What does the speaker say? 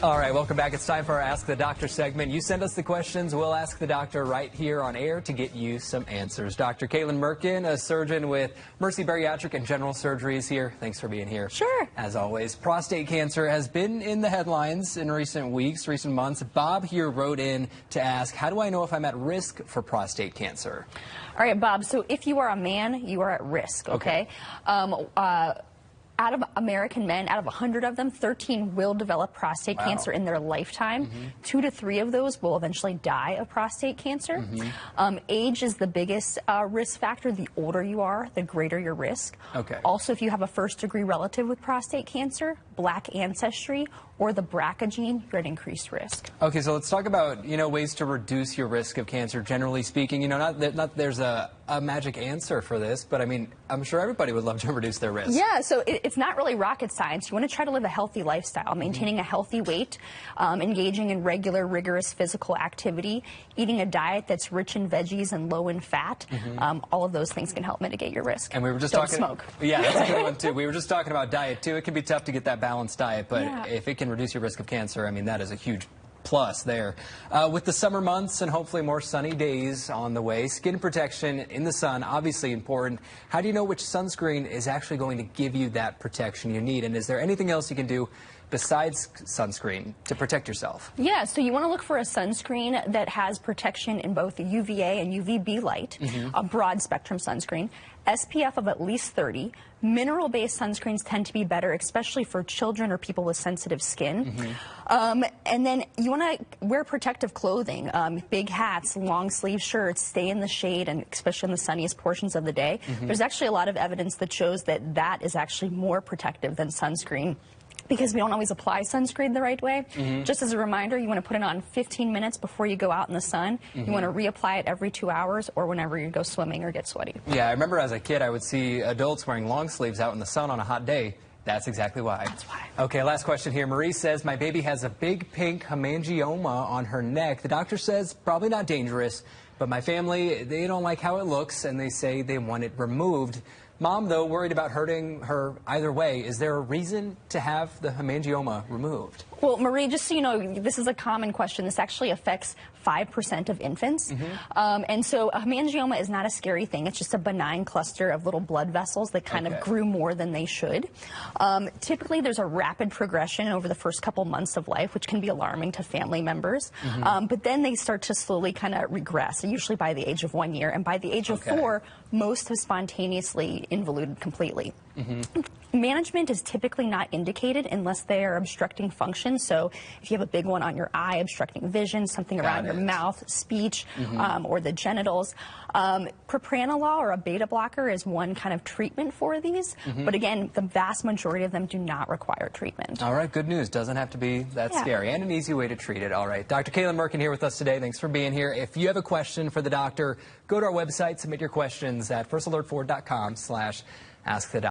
All right, welcome back. It's time for our Ask the Doctor segment. You send us the questions. We'll ask the doctor right here on air to get you some answers. Dr. Caitlin Merkin, a surgeon with Mercy Bariatric and General Surgery, is here. Thanks for being here. Sure. As always, prostate cancer has been in the headlines in recent weeks, recent months. Bob here wrote in to ask, how do I know if I'm at risk for prostate cancer? All right, Bob, so if you are a man, you are at risk, okay? Out of American men, out of 100 of them, 13 will develop prostate cancer in their lifetime. 2 to 3 of those will eventually die of prostate cancer. Age is the biggest risk factor. The older you are, the greater your risk. Also, if you have a first-degree relative with prostate cancer, black ancestry, or the BRCA gene, you're at increased risk. Okay, so let's talk about, ways to reduce your risk of cancer, generally speaking. Not that there's a magic answer for this, but I mean, I'm sure everybody would love to reduce their risk. Yeah, so it's not really rocket science. You want to try to live a healthy lifestyle, maintaining a healthy weight, engaging in regular, rigorous physical activity, eating a diet that's rich in veggies and low in fat. All of those things can help mitigate your risk. And we were just Don't talking. smoke. Yeah, that's a good one too. We were just talking about diet too. It can be tough to get that balanced diet, but if it can reduce your risk of cancer, I mean, that is a huge plus there. With the summer months and hopefully more sunny days on the way, skin protection in the sun, obviously important. How do you know which sunscreen is actually going to give you that protection you need? And is there anything else you can do besides sunscreen to protect yourself? Yeah, so you want to look for a sunscreen that has protection in both UVA and UVB light, a broad spectrum sunscreen, SPF of at least 30. Mineral-based sunscreens tend to be better, especially for children or people with sensitive skin. And then you want to wear protective clothing, big hats, long sleeve shirts, stay in the shade, and especially in the sunniest portions of the day. There's actually a lot of evidence that shows that that is actually more protective than sunscreen, because we don't always apply sunscreen the right way. Just as a reminder, you want to put it on 15 minutes before you go out in the sun. You want to reapply it every 2 hours or whenever you go swimming or get sweaty. Yeah, I remember as a kid I would see adults wearing long sleeves out in the sun on a hot day. That's exactly why. That's why. Okay, last question here. Marie says, my baby has a big pink hemangioma on her neck. The doctor says probably not dangerous, but my family, they don't like how it looks and they say they want it removed. Mom, though, worried about hurting her either way. Is there a reason to have the hemangioma removed? Well, Marie, just so you know, this is a common question. This actually affects 5% of infants. And so a hemangioma is not a scary thing. It's just a benign cluster of little blood vessels that kind of grew more than they should. Typically, there's a rapid progression over the first couple months of life, which can be alarming to family members. But then they start to slowly kind of regress, usually by the age of 1 year. And by the age of 4, most have spontaneously involuted completely. Management is typically not indicated unless they are obstructing function. So if you have a big one on your eye, obstructing vision, something around your mouth, speech, or the genitals. Propranolol or a beta blocker is one kind of treatment for these. But again, the vast majority of them do not require treatment. All right, good news. Doesn't have to be that scary, and an easy way to treat it. All right, Dr. Caitlin Merkin here with us today. Thanks for being here. If you have a question for the doctor, go to our website, submit your questions at firstalertford.com/askthedoctor.